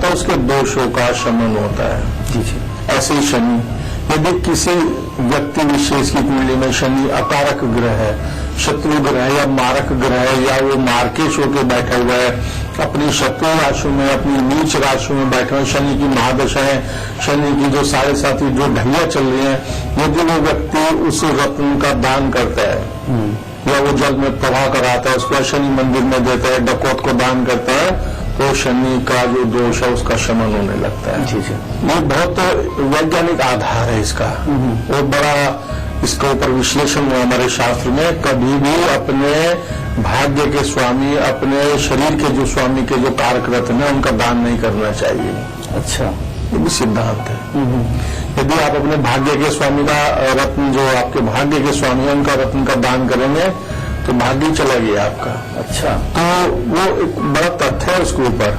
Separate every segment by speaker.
Speaker 1: होता है उसके दोषों का शमन होता है।
Speaker 2: जी जी।
Speaker 1: ऐसे ही शनि, यदि किसी व्यक्ति विशेष की कुंडली में शनि अकारक ग्रह है, शत्रु ग्रह या मारक ग्रह है, या वो मार्केश होकर बैठा हुआ है, अपनी शत्रु राशि में, अपनी नीच राशि में बैठे हुए, शनि की महादशा है, शनि की जो 7.5 जो ढैया चल रही है, यदि वो व्यक्ति उस रत्न का दान करता है या वो जल में प्रवाह कराता है, उसको शनि मंदिर में देता है, डकौत को दान करता है, तो शनि का जो दोष है उसका शमन होने लगता है।
Speaker 2: जी जी।
Speaker 1: ये बहुत वैज्ञानिक आधार है इसका, बहुत बड़ा इसके ऊपर विश्लेषण हुआ हमारे शास्त्र में। कभी भी अपने भाग्य के स्वामी, अपने शरीर के जो स्वामी के जो कारक रत्न है उनका दान नहीं करना चाहिए।
Speaker 2: अच्छा,
Speaker 1: ये भी सिद्धांत है। यदि आप अपने भाग्य के स्वामी का रत्न, जो आपके भाग्य के स्वामी है उनका रत्न का दान करेंगे तो भाग्य चला गया आपका।
Speaker 2: अच्छा,
Speaker 1: तो वो एक बड़ा तथ्य है उसके ऊपर।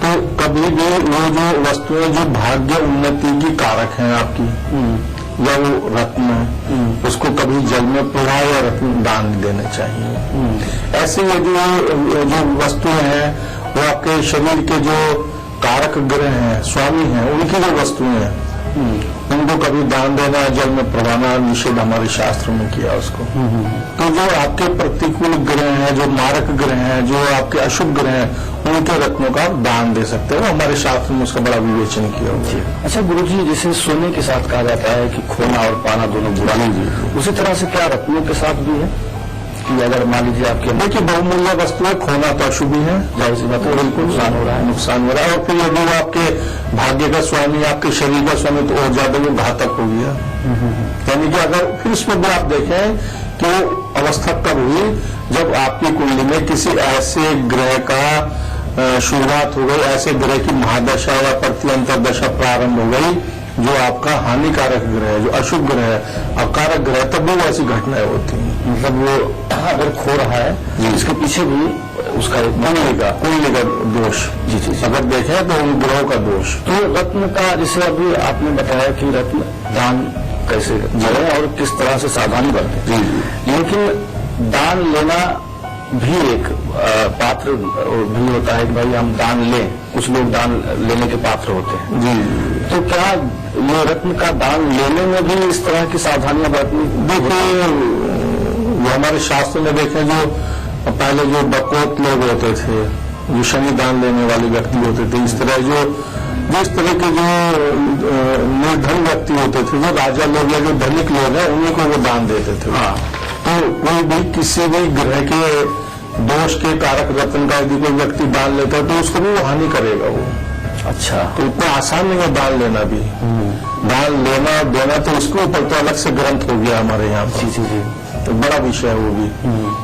Speaker 1: तो कभी भी वो जो वस्तुएं जो भाग्य उन्नति की कारक हैं आपकी, या वो रत्न है, उसको कभी जल में प्रवाह या रत्न दान देने चाहिए। ऐसे यदि जो वस्तुएं हैं वो आपके शरीर के जो कारक ग्रह हैं, स्वामी हैं, उनकी जो वस्तुएं हैं उनको कभी दान देना, जल में प्रवाहना निषेध हमारे शास्त्र में किया उसको। तो जो आपके प्रतिकूल ग्रह हैं, जो मारक ग्रह हैं, जो आपके अशुभ ग्रह हैं, उनके रत्नों का दान दे सकते हो। हमारे शास्त्र में उसका बड़ा विवेचन किया हुआ है।
Speaker 2: अच्छा गुरुजी, जैसे सोने के साथ कहा जाता है कि खोना और पाना दोनों बुरा नहीं, उसी तरह से क्या रत्नों के साथ भी है कि अगर मान लीजिए आपके
Speaker 1: देखिए बहुमूल्य वस्तु है, खोना तो अशुभ ही है,
Speaker 2: जाहिर सी बात है, बिल्कुल नुकसान हो रहा है।
Speaker 1: नुकसान हो रहा है। और फिर यदि वो आपके भाग्य का स्वामी, आपके शरीर का स्वामी, तो और ज्यादा वो घातक हो गया। यानी कि अगर फिर इसमें भी आप देखें कि वो अवस्था कब हुई, जब आपकी कुंडली में किसी ऐसे ग्रह का शुरुआत हो गई, ऐसे ग्रह की महादशा या प्रत्यंतर दशा प्रारंभ हो गई जो आपका हानिकारक ग्रह है, जो अशुभ ग्रह है, अकारक ग्रह, तब भी ऐसी घटनाएं होती हैं।
Speaker 2: मतलब वो अगर खो रहा है इसके पीछे भी उसका एक
Speaker 1: कुंडली का दोष,
Speaker 2: जी जी,
Speaker 1: अगर देखें तो उन ग्रहों का दोष।
Speaker 2: तो रत्न का, जैसे अभी आपने बताया कि रत्न दान कैसे करें और किस तरह से सावधानी बरतें, लेकिन दान लेना भी एक पात्र भी होता है कि भाई हम दान लें। कुछ लोग दान लेने के पात्र होते हैं।
Speaker 1: जी,
Speaker 2: तो क्या ये रत्न का दान लेने में भी इस तरह की सावधानियां बरतनी?
Speaker 1: देखिए वो हमारे शास्त्र में देखें, जो पहले जो डकौत लोग होते थे, जो शनि दान लेने वाले व्यक्ति होते थे, इस तरह जिस तरह के जो निर्धन व्यक्ति होते थे, जो राजा लोग या जो धनिक लोग हैं, उन्हीं को वो दान देते थे।
Speaker 2: हाँ।
Speaker 1: तो कोई भी किसी भी ग्रह के दोष के कारक रत्न का यदि कोई व्यक्ति दान लेता है तो उसको भी वो हानि करेगा वो।
Speaker 2: अच्छा,
Speaker 1: तो इतना आसान नहीं है दान लेना भी। दान लेना देना तो उसके ऊपर तो अलग से ग्रंथ हो गया हमारे यहाँ पर।
Speaker 2: जी जी जी,
Speaker 1: तो बड़ा विषय है वो भी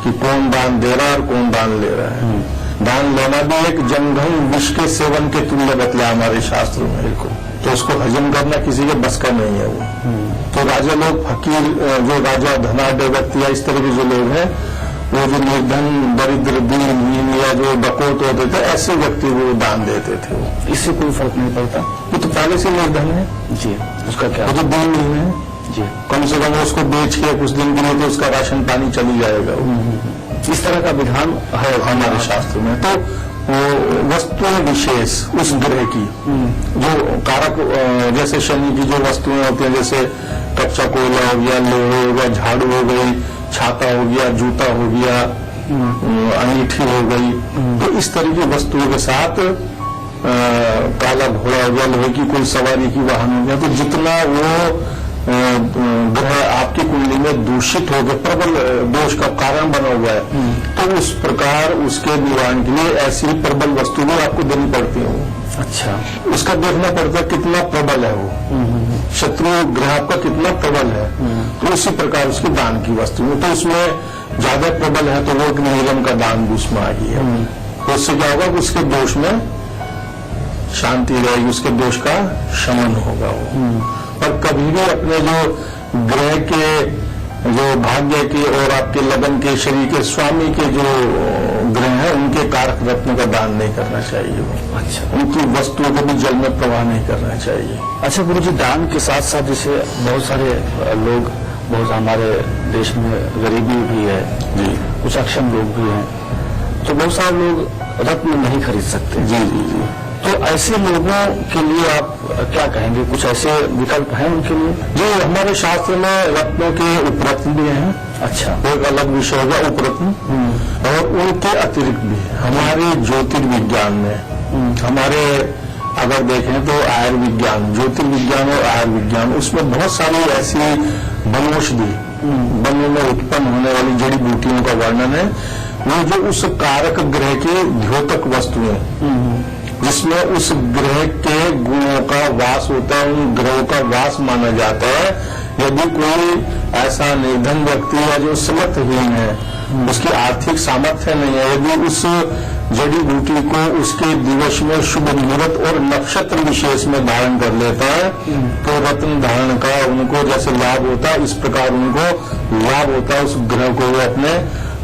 Speaker 1: कि कौन दान दे रहा है और कौन दान ले रहा है। दान लेना भी एक जंघम विष के सेवन के तुल्य बतला हमारे शास्त्र में को, तो उसको हजम करना किसी के बस का नहीं है वो। तो राजा लोग, फकीर, जो राजा धनाढ़ व्यक्ति या इस तरह के जो लोग हैं, वो जो निर्धन, दरिद्र, दीन या जो डकौत होते थे, ऐसे व्यक्ति वो दान देते थे। वो
Speaker 2: इससे कोई फर्क नहीं पड़ता?
Speaker 1: वो तो पहले से निर्धन है
Speaker 2: जी, उसका क्या?
Speaker 1: वो तो दीन नहीं है
Speaker 2: जी,
Speaker 1: कम से कम उसको बेच के कुछ दिन के लिए तो उसका राशन पानी चली जाएगा।
Speaker 2: इस तरह का विधान
Speaker 1: है हमारे शास्त्र में। तो वस्तुएं विशेष उस ग्रह की जो कारक, जैसे शनि की जो वस्तुएं होती हैं, जैसे कच्चा कोयला हो गया, लोहे हो गया, झाड़ू हो गई, छाता हो गया, जूता हो गया, अंगीठी हो गई, तो इस तरह की वस्तुओं के साथ काला घोड़ा हो गया, लोहे की कोई सवारी की वाहन हो गया, तो जितना वो ग्रह आपकी कुंडली में दूषित हो गए, प्रबल दोष का कारण बना हुआ है, तो उस प्रकार उसके निवारण के लिए ऐसी प्रबल वस्तु भी आपको देनी पड़ती है।
Speaker 2: अच्छा,
Speaker 1: उसका देखना पड़ता है कितना प्रबल है वो, शत्रु ग्रह आपका कितना प्रबल है, तो उसी प्रकार उसके दान की वस्तु है। तो उसमें ज्यादा प्रबल है तो वो एक नीलम का दान भी उसमें आ गया है। तो उससे क्या होगा कि उसके दोष में शांति रहेगी, उसके दोष का शमन होगा वो। पर कभी भी अपने जो ग्रह के, जो भाग्य के और आपके लगन के, शरीर के स्वामी के जो ग्रह हैं, उनके कारक रत्न का दान नहीं करना चाहिए वो।
Speaker 2: अच्छा,
Speaker 1: उनकी वस्तुओं को भी जल में प्रवाह नहीं करना चाहिए।
Speaker 2: अच्छा गुरु जी, दान के साथ साथ जैसे बहुत सारे लोग, बहुत हमारे देश में गरीबी भी है जी, कुछ अक्षम लोग भी हैं, तो बहुत सारे लोग रत्न नहीं खरीद सकते।
Speaker 1: जी जी जी।
Speaker 2: तो ऐसे लोगों के लिए आप क्या कहेंगे, कुछ ऐसे विकल्प हैं उनके लिए?
Speaker 1: जी, हमारे शास्त्र में रत्नों के उपरत्न भी हैं।
Speaker 2: अच्छा,
Speaker 1: एक अलग विषय होगा उपरत्न, और उनके अतिरिक्त भी हमारे ज्योतिर्विज्ञान में, हमारे अगर देखें तो आयुर्विज्ञान, ज्योतिर्विज्ञान और आयुर्विज्ञान, उसमें बहुत सारी ऐसी वनौषधि, वन में उत्पन्न होने वाली जड़ी बूटियों का वर्णन है। वो जो उस कारक ग्रह के द्योतक वस्तुएं, जिसमें उस ग्रह के गुणों का वास होता है, उन ग्रहों का वास माना जाता है। यदि कोई ऐसा निर्धन व्यक्ति या जो समर्थहीन है, उसकी आर्थिक सामर्थ्य नहीं है, यदि उस जड़ी बूटी को उसके दिवस में शुभ मुहूर्त और नक्षत्र विशेष में धारण कर लेता है, तो रत्न धारण का उनको जैसे लाभ होता है, इस प्रकार उनको लाभ होता है। उस ग्रह को वो अपने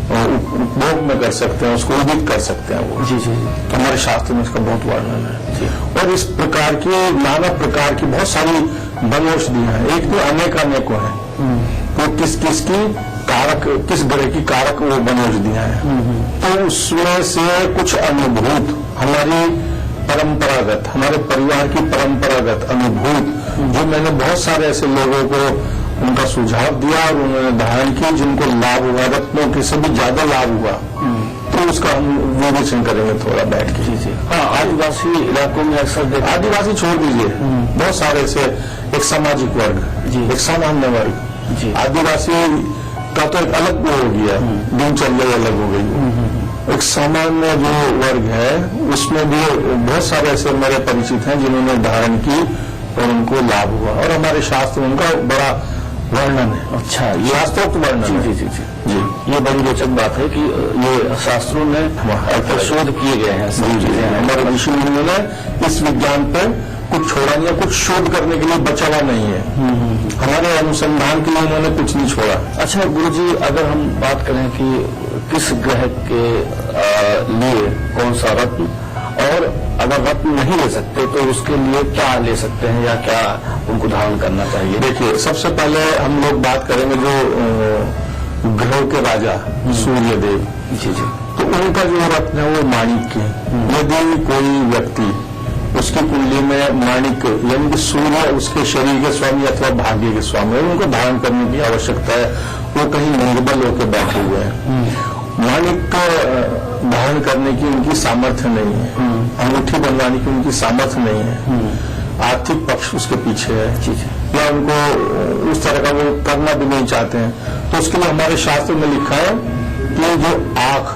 Speaker 1: उपभोग में कर सकते हैं, उसको उदित कर सकते हैं वो।
Speaker 2: जी जी,
Speaker 1: हमारे शास्त्र में इसका बहुत वर्णन है। और इस प्रकार की नाना प्रकार की बहुत सारी वनौषधियां हैं। एक तो अनेकों हैं, तो किस किस की कारक, किस ग्रह की कारक वो वनौषधियां हैं। तो उसमें से कुछ अनुभूत, हमारी परंपरागत, हमारे परिवार की परंपरागत अनुभूत, जो मैंने बहुत सारे ऐसे लोगों को उनका सुझाव दिया और उन्होंने धारण किया, जिनको लाभ हुआ, रत्नों के से भी ज्यादा लाभ हुआ, तो उसका हम विवेचन करेंगे थोड़ा बैठ के।
Speaker 2: जी। हाँ, आदिवासी इलाकों में अक्सर
Speaker 1: आदिवासी छोड़ दीजिए, बहुत सारे ऐसे, एक सामाजिक वर्ग, एक सामान्य वर्ग, आदिवासी का तो एक अलग वो हो गया, दिनचर्या अलग हो गई। एक सामान्य जो वर्ग है, उसमें भी बहुत सारे ऐसे मेरे परिचित हैं जिन्होंने धारण की और उनको लाभ हुआ, और हमारे शास्त्र में उनका बड़ा वर्णन है।
Speaker 2: अच्छा, ये
Speaker 1: शास्त्रोक्त वर्णन।
Speaker 2: जी जी जी जी, ये बड़ी रोचक बात है कि ये शास्त्रों में शोध किए गए हैं, सब चीजें हैं।
Speaker 1: हमारे ऋषि मुनियों ने इस विज्ञान पर कुछ छोड़ा नहीं है, कुछ शोध करने के लिए बचा हुआ नहीं है। हमारे अनुसंधान के लिए उन्होंने कुछ नहीं छोड़ा।
Speaker 2: अच्छा गुरुजी, अगर हम बात करें कि किस ग्रह के लिए कौन सा रत्न, और अगर रत्न नहीं ले सकते तो उसके लिए क्या ले सकते हैं या क्या उनको धारण करना चाहिए?
Speaker 1: देखिए, सबसे पहले हम लोग बात करेंगे जो ग्रहों के राजा सूर्य देव।
Speaker 2: जी जी,
Speaker 1: तो उनका जो रत्न है वो माणिक्य है। यदि कोई व्यक्ति, उसकी कुंडली में माणिक्य यानी कि सूर्य उसके शरीर के स्वामी अथवा भाग्य के स्वामी है, उनको धारण करने की आवश्यकता है। वो कहीं निर्बल होकर बैठे हुए हैं, माणिक्य धारण करने की उनकी सामर्थ्य नहीं है, अंगूठी बनवाने की उनकी सामर्थ्य नहीं है, आर्थिक पक्ष उसके पीछे है, या उनको उस तरह का वो करना भी नहीं चाहते हैं, तो उसके लिए हमारे शास्त्र में लिखा है कि जो आंख,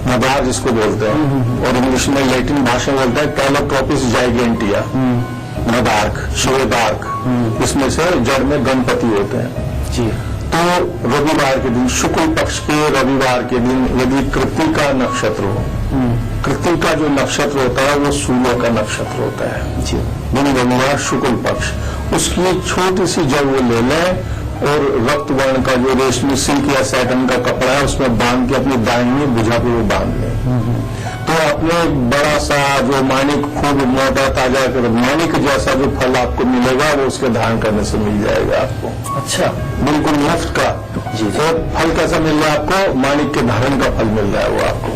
Speaker 1: मदार जिसको बोलते हैं, और इंग्लिश में लैटिन भाषा में बोलता है कैलोट्रोपिस जाइगेंटिया, मदार्क, श्वेतार्क, इसमें से जड़ में गणपति होते हैं।
Speaker 2: जी,
Speaker 1: तो रविवार के दिन, शुक्ल पक्ष के रविवार के दिन यदि कृत्तिका नक्षत्र हो, कृत्तिका जो नक्षत्र होता है वो सूर्य का नक्षत्र होता है।
Speaker 2: जी,
Speaker 1: दिन रविवार शुक्ल पक्ष, उसकी छोटी सी जड़ वो ले लें और रक्त वर्ण का जो रेशमी सिल्क या सैटन का कपड़ा है उसमें बांध के अपनी दाहिनी भुजा पे वो बांध लें, तो अपने बड़ा सा जो माणिक, खूब मोटा ताजा माणिक जैसा जो फल आपको मिलेगा वो उसके धारण करने से मिल जाएगा आपको।
Speaker 2: अच्छा,
Speaker 1: बिल्कुल मुफ्त का।
Speaker 2: जी,
Speaker 1: तो फल कैसा मिल रहा है आपको? माणिक के धारण का फल मिल रहा है वो आपको।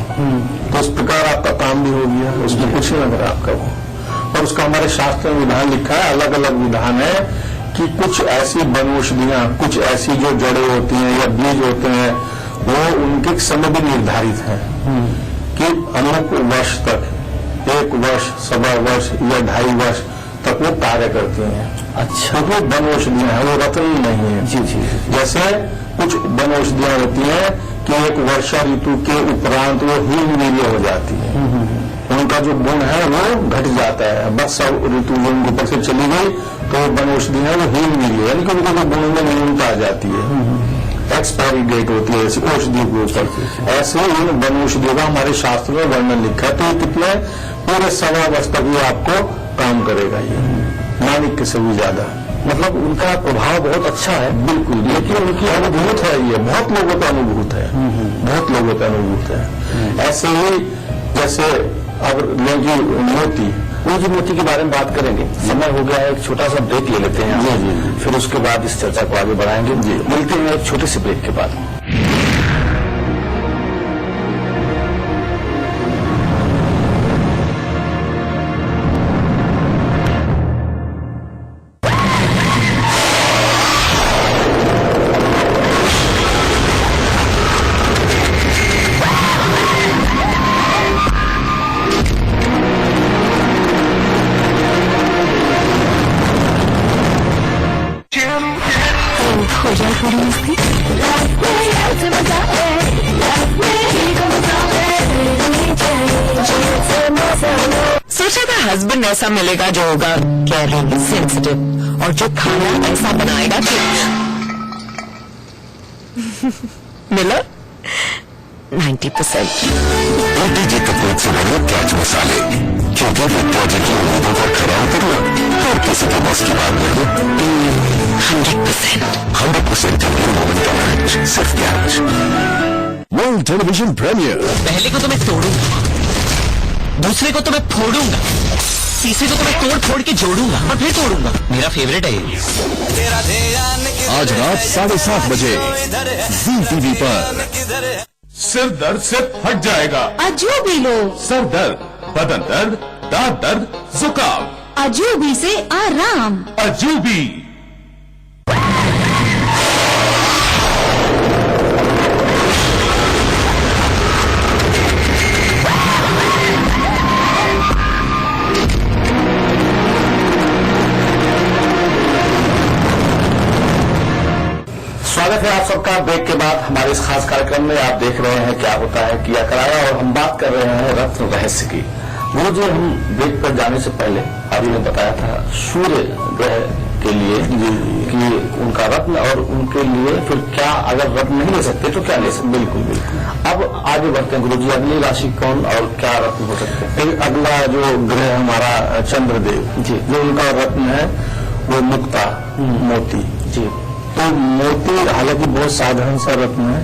Speaker 1: तो इस प्रकार आपका काम भी हो गया, उसमें कुछ नहीं लग रहा आपका वो। और उसका हमारे शास्त्र में विधान लिखा है, अलग अलग विधान है कि कुछ ऐसी वनौषधियां, कुछ ऐसी जो जड़ें होती हैं या बीज होते हैं, वो उनके समय भी निर्धारित है कि अमुक वर्ष तक, 1 वर्ष, 1.25 वर्ष या 2.5 वर्ष तक वो कार्य करती हैं।
Speaker 2: अच्छा,
Speaker 1: तो वो वनौषधियां हैं, वो रत्न नहीं है।
Speaker 2: जी जी,
Speaker 1: जैसे कुछ वनौषधियां होती हैं कि एक वर्षा ऋतु के उपरांत वो हीनवीर्य हो जाती है, उनका जो गुण है वो घट जाता है। बस सब ऋतु जो उनके ऊपर से चली गई तो वनौषधि है वो हीनवीर्य, यानी कि उनके गुण में न्यूनता आ जाती है, एक्सपायरी डेट होती है ऐसी औषधि के ऊपर। ऐसे इन वनौषधियों का हमारे शास्त्र में वर्णन लिखा है। तो ये कितने पूरे 1.25 वर्ष तक ये आपको काम करेगा, ये माणिक्य से भी ज्यादा।
Speaker 2: मतलब उनका प्रभाव बहुत अच्छा है।
Speaker 1: बिल्कुल, लेकिन उनकी अनुभूत है, ये बहुत लोगों का अनुभूत है, बहुत लोगों का अनुभूत है। ऐसे ही जैसे अब लेंगे मोती,
Speaker 2: वो जी मोती के बारे में बात करेंगे। समय हो गया है, एक छोटा सा ब्रेक ले लेते हैं।
Speaker 1: जी,
Speaker 2: फिर उसके बाद इस चर्चा को आगे बढ़ाएंगे। मिलते हैं एक छोटे से ब्रेक के बाद।
Speaker 3: थोड़ी मस्ती। सोचा था हस्बैंड ऐसा मिलेगा जो होगा केयरिंग, सेंसिटिव और जो खाना ऐसा बनाएगा कि मिला 90%।
Speaker 4: ओटीजी कपूर से बने कैच मसाले, क्योंकि वो प्रोजेक्ट की उम्मीदों पर खड़ा उतरना हर किसी के बस की बात नहीं। 100% मोमेंट का मैच, सिर्फ कैच।
Speaker 5: World television premiere.
Speaker 6: पहले को तो मैं तोड़ूंगा, दूसरे को तो मैं फोड़ूंगा, तीसरे को तो मैं तोड़ फोड़ के जोड़ूंगा और फिर तोड़ूंगा। मेरा फेवरेट है ये।
Speaker 5: आज रात 7:30 बजे Zee TV पर।
Speaker 7: सिर दर्द से हट जाएगा।
Speaker 3: अजूबी लो,
Speaker 7: सर दर्द, बदन दर्द, दांत दर्द, जुकाम,
Speaker 3: अजूबी से आराम।
Speaker 7: अजूबी।
Speaker 2: स्वागत है आप सबका ब्रेक के बाद हमारे इस खास कार्यक्रम में। आप देख रहे हैं क्या होता है किया कराया, और हम बात कर रहे हैं रत्न रहस्य की। वो जो हम ब्रेक पर जाने से पहले अभी ने बताया था सूर्य ग्रह के लिए कि उनका रत्न, और उनके लिए फिर क्या, अगर रत्न नहीं ले सकते तो क्या ले सकते। बिल्कुल बिल्कुल। अब आगे बढ़ते हैं गुरुजी, अगली राशि कौन और क्या रत्न हो सकते हैं।
Speaker 1: फिर अगला जो ग्रह हमारा चंद्रदेव
Speaker 2: जी।
Speaker 1: जो उनका रत्न है वो मुक्ता, मोती
Speaker 2: जी।
Speaker 1: तो मोती हालांकि बहुत साधारण सा रत्न है,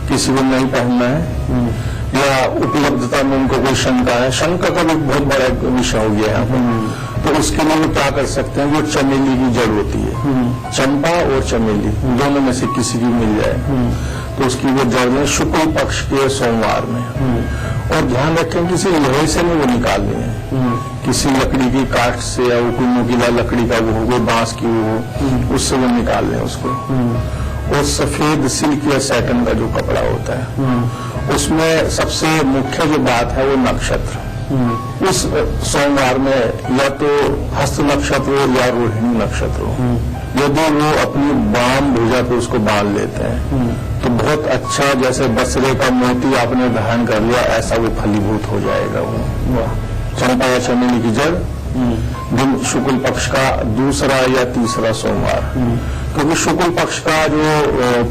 Speaker 1: किसी को नहीं पहनना है, या उपलब्धता में उनको कोई शंका है, शंका का भी बहुत बड़ा विषय हो गया है। तो उसके लिए वो क्या कर सकते हैं, वो चमेली की जड़ होती है, चंपा और चमेली दोनों में से किसी की मिल जाए तो उसकी वो जड़ में शुक्ल पक्ष के सोमवार में, और ध्यान रखें किसी लोहे से नहीं वो निकालनी है, किसी लकड़ी की काठ से या वो कोई नुकीला लकड़ी का वो हो, बांस की वो हो, उससे वो निकाल लें उसको। और सफेद सिल्क या सैटन का जो कपड़ा होता है उसमें सबसे मुख्य जो बात है वो नक्षत्र। उस सोमवार में या तो हस्त नक्षत्र हो या रोहिणी नक्षत्र हो, यदि वो अपनी बाम भुजा पे उसको बांध लेते हैं तो बहुत अच्छा, जैसे बसरे का मोती आपने धारण कर लिया ऐसा वो फलीभूत हो जाएगा। वो चंपा या चमेली की जड़ दिन शुक्ल पक्ष का दूसरा या तीसरा सोमवार, क्योंकि शुक्ल पक्ष का जो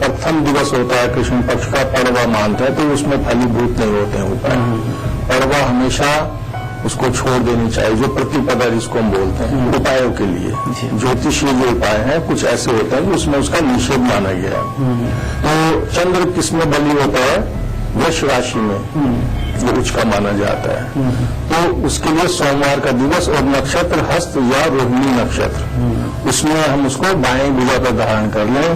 Speaker 1: प्रथम दिवस होता है कृष्ण पक्ष का पड़वा मानते हैं, तो उसमें फलीभूत नहीं होते हैं उपाय। पड़वा हमेशा उसको छोड़ देनी चाहिए, जो प्रतिपदा जिसको हम बोलते हैं उपायों के लिए। ज्योतिषीय जो उपाय है कुछ ऐसे होते हैं कि उसमें उसका निषेध माना गया है। तो चंद्र किसमें बलि होता है, वृष राशि में वो उच्च का माना जाता है। तो उसके लिए सोमवार का दिवस और नक्षत्र हस्त या रोहिणी नक्षत्र, उसमें हम उसको बाएं भुजा पर धारण कर लें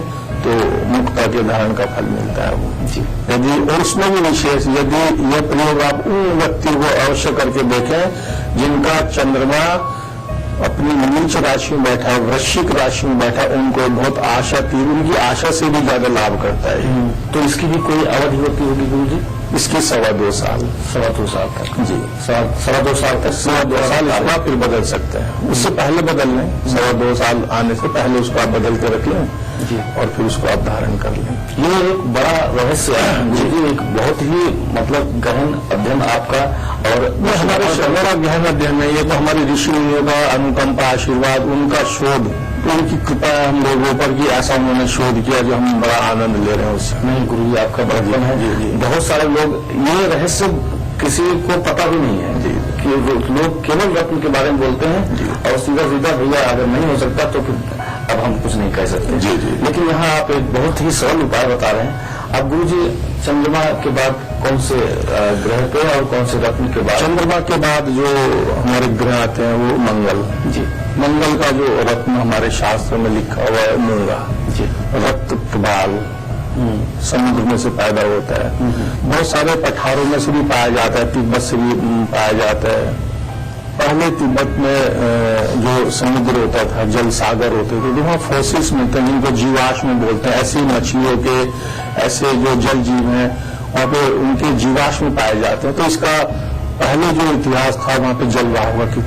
Speaker 1: तो मुक्ता के धारण का फल मिलता है वो। यदि, और उसमें भी विशेष, यदि यह प्रयोग आप उन व्यक्ति को अवश्य करके देखें जिनका चंद्रमा अपनी नीच राशि में बैठा है, वृश्चिक राशि में बैठा, उनको बहुत आशा थी, उनकी आशा से भी ज्यादा लाभ करता है।
Speaker 2: तो इसकी भी कोई अवधि होती होगी गुरु जी?
Speaker 1: इसकी 2.25 साल।
Speaker 2: 2.25 साल तक
Speaker 1: जी,
Speaker 2: 2.25 साल तक
Speaker 1: 2.25 साल इसका फिर बदल सकते हैं, उससे पहले बदल लें, 2.25 साल आने से पहले उसको आप बदल के रख लें
Speaker 2: जी,
Speaker 1: और फिर उसको आप धारण कर लें।
Speaker 2: ये एक बड़ा रहस्य है जी, एक बहुत ही मतलब गहन अध्ययन आपका। और
Speaker 1: हमारा गहन अध्ययन है ये, तो हमारे ऋषि मुनियों का अनुकंपा, आशीर्वाद, उनका शोध, उनकी कृपा है हम लोगों पर कि ऐसा उन्होंने शोध किया जो हम बड़ा आनंद ले रहे हैं उससे।
Speaker 2: नहीं गुरु जी, आपका बड़प्पन है।
Speaker 1: जी।
Speaker 2: बहुत सारे लोग, ये रहस्य किसी को पता भी नहीं है जी, कि लोग केवल रत्न के बारे में बोलते हैं और सीधा सीधा भैया अगर नहीं हो सकता तो फिर अब हम कुछ नहीं कह सकते।
Speaker 1: जी।
Speaker 2: लेकिन यहाँ आप एक बहुत ही सरल उपाय बता रहे हैं। अब गुरु जी, चंद्रमा के बाद कौन से ग्रह पे और कौन से रत्न के बाद?
Speaker 1: चंद्रमा के बाद जो हमारे ग्रह आते हैं वो मंगल जी। मंगल का जो रत्न हमारे शास्त्र में लिखा हुआ है मूंगा जी, रक्त प्रबाल समुद्र में से पैदा होता है। बहुत सारे पठारों में से भी पाया जाता है, तिब्बत से भी पाया जाता है। पहले तिब्बत में जो समुद्र होता था, जल सागर होते थे, तो वहाँ फोसिल्स मिलते हैं जिनको जीवाश्म बोलते हैं। ऐसी मछलियों के, ऐसे जो जल जीव हैं वहाँ पे उनके जीवाश्म पाए जाते हैं। तो इसका पहले जो इतिहास था वहाँ पे जल रहा होगा कि